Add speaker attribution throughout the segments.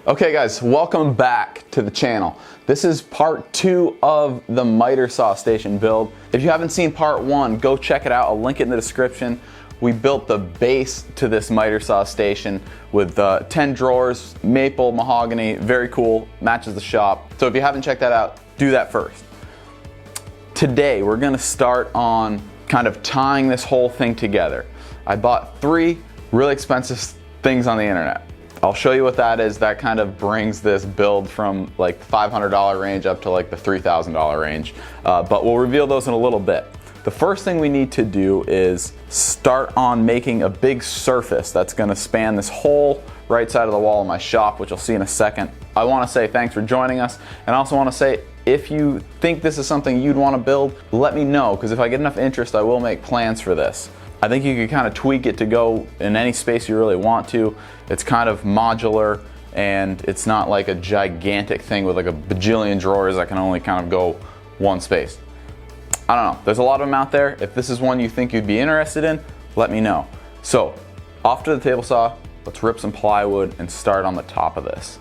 Speaker 1: Okay guys, welcome back to the channel. This is part 2 of the miter saw station build. If you haven't seen part 1, go check it out. I'll link it in the description. We built the base to this miter saw station with 10 drawers, maple, mahogany, very cool, matches the shop. So if you haven't checked that out, do that first. Today we're gonna start on kind of tying this whole thing together. I bought 3 really expensive things on the internet. I'll show you what that is. That kind of brings this build from like the $500 range up to like the $3,000 range. But we'll reveal those in a little bit. The first thing we need to do is start on making a big surface that's gonna span this whole right side of the wall of my shop, which you'll see in a second. I wanna say thanks for joining us, and I also wanna say if you think this is something you'd wanna build, let me know, because if I get enough interest, I will make plans for this. I think you can kind of tweak it to go in any space you really want to. It's kind of modular, and it's not like a gigantic thing with like a bajillion drawers that can only kind of go one space. I don't know, there's a lot of them out there. If this is one you think you'd be interested in, let me know. So, off to the table saw, let's rip some plywood and start on the top of this.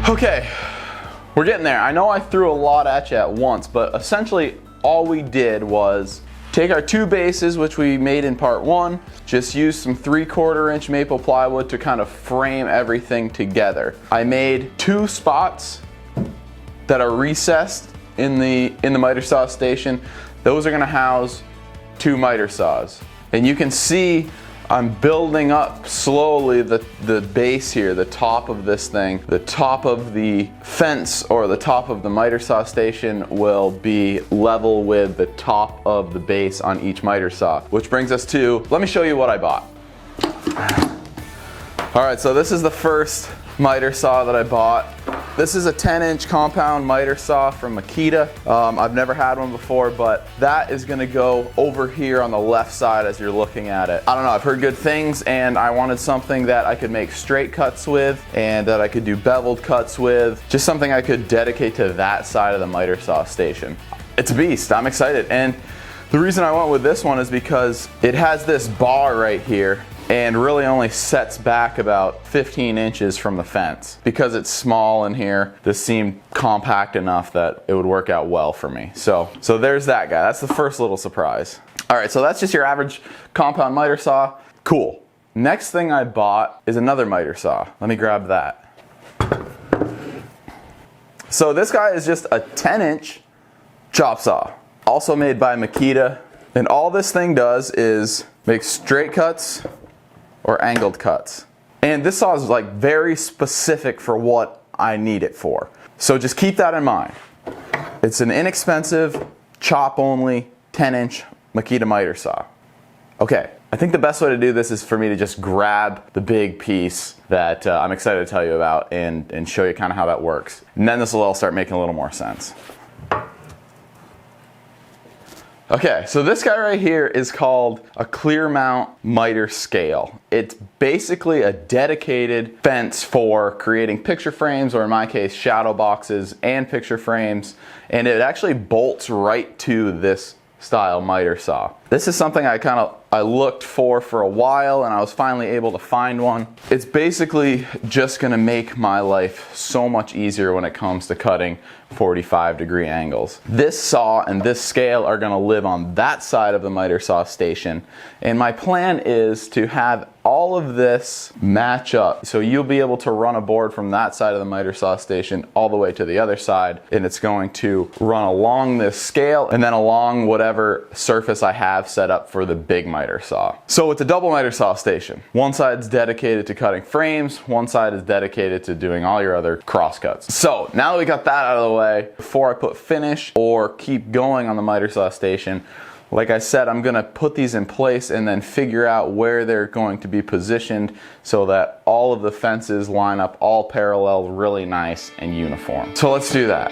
Speaker 1: Okay, we're getting there. I know I threw a lot at you at once, but essentially all we did was take our 2 bases, which we made in part 1, just use some 3/4 inch maple plywood to kind of frame everything together. I made 2 spots that are recessed in the miter saw station. Those are gonna house 2 miter saws. And you can see I'm building up slowly the base here, the top of this thing. The top of the fence or the top of the miter saw station will be level with the top of the base on each miter saw. Which brings us to, let me show you what I bought. All right, so this is the first miter saw that I bought. This is a 10-inch compound miter saw from Makita. I've never had one before, but that is gonna go over here on the left side as you're looking at it. I don't know, I've heard good things, and I wanted something that I could make straight cuts with and that I could do beveled cuts with. Just something I could dedicate to that side of the miter saw station. It's a beast, I'm excited. And the reason I went with this one is because it has this bar right here and really only sets back about 15 inches from the fence. Because it's small in here, this seemed compact enough that it would work out well for me. So there's that guy. That's the first little surprise. All right, so that's just your average compound miter saw. Cool. Next thing I bought is another miter saw. Let me grab that. So this guy is just a 10-inch chop saw, also made by Makita. And all this thing does is make straight cuts or angled cuts. And this saw is like very specific for what I need it for. So just keep that in mind. It's an inexpensive, chop only, 10-inch Makita miter saw. Okay, I think the best way to do this is for me to just grab the big piece that I'm excited to tell you about and show you kind of how that works. And then this will all start making a little more sense. Okay, so this guy right here is called a clear mount miter scale. It's basically a dedicated fence for creating picture frames, or in my case, shadow boxes and picture frames. And it actually bolts right to this style miter saw. This is something I looked for a while, and I was finally able to find one. It's basically just gonna make my life so much easier when it comes to cutting 45-degree angles. This saw and this scale are gonna live on that side of the miter saw station, and my plan is to have all of this match up. So you'll be able to run a board from that side of the miter saw station all the way to the other side, and it's going to run along this scale and then along whatever surface I have set up for the big miter saw. So it's a double miter saw station. One side's dedicated to cutting frames, one side is dedicated to doing all your other cross cuts. So now that we got that out of the way, before I put finish or keep going on the miter saw station, like I said, I'm gonna put these in place and then figure out where they're going to be positioned so that all of the fences line up all parallel, really nice and uniform. So let's do that.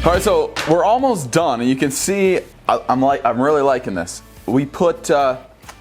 Speaker 1: All right, so we're almost done, and you can see I'm really liking this. We put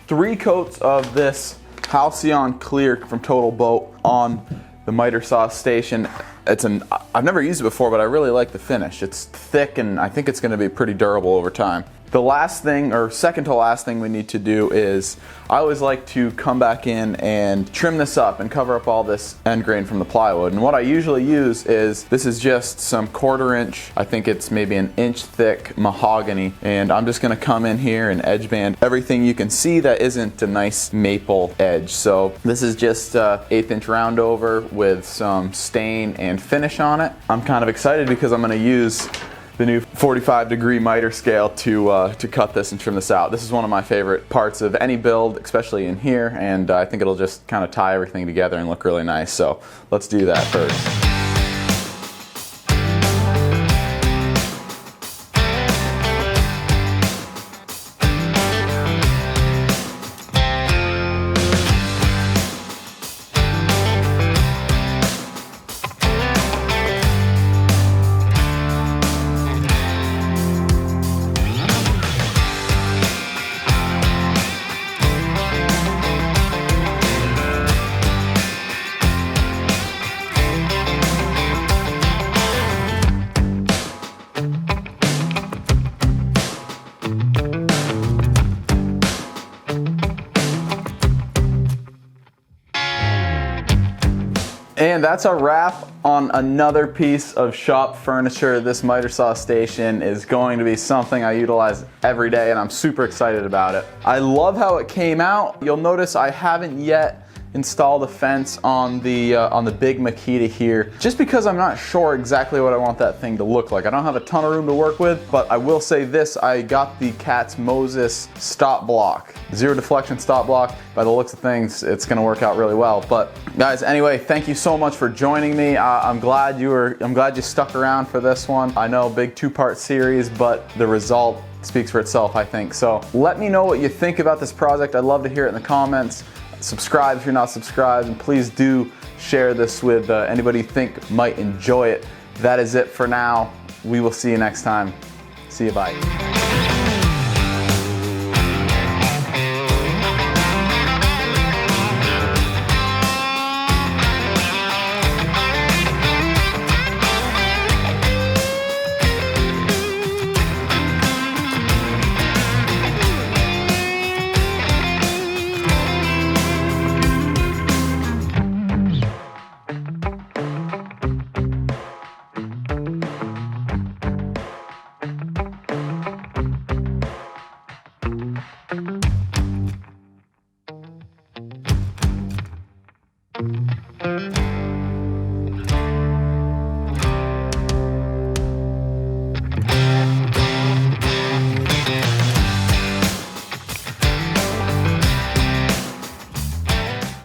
Speaker 1: 3 coats of this Halcyon Clear from Total Boat on the miter saw station. I've never used it before, but I really like the finish. It's thick, and I think it's going to be pretty durable over time. The last thing, or second to last thing we need to do is, I always like to come back in and trim this up and cover up all this end grain from the plywood. And what I usually use is, this is just some 1/4 inch, I think it's maybe an inch thick mahogany. And I'm just gonna come in here and edge band everything you can see that isn't a nice maple edge. So this is just 1/8 inch round over with some stain and finish on it. I'm kind of excited because I'm gonna use the new 45-degree miter scale to cut this and trim this out. This is one of my favorite parts of any build, especially in here, and I think it'll just kind of tie everything together and look really nice. So let's do that first. And that's a wrap on another piece of shop furniture. This miter saw station is going to be something I utilize every day, and I'm super excited about it. I love how it came out. You'll notice I haven't yet installed a fence on the big Makita here, just because I'm not sure exactly what I want that thing to look like. I don't have a ton of room to work with, but I will say this, I got the Katz Moses stop block, zero deflection stop block. By the looks of things, it's gonna work out really well. But guys, anyway, thank you so much for joining me. I'm glad you stuck around for this one. I know, big 2-part series, but the result speaks for itself, I think. So let me know what you think about this project. I'd love to hear it in the comments. Subscribe if you're not subscribed, and please do share this with anybody you think might enjoy it. That is it for now. We will see you next time. See you, bye.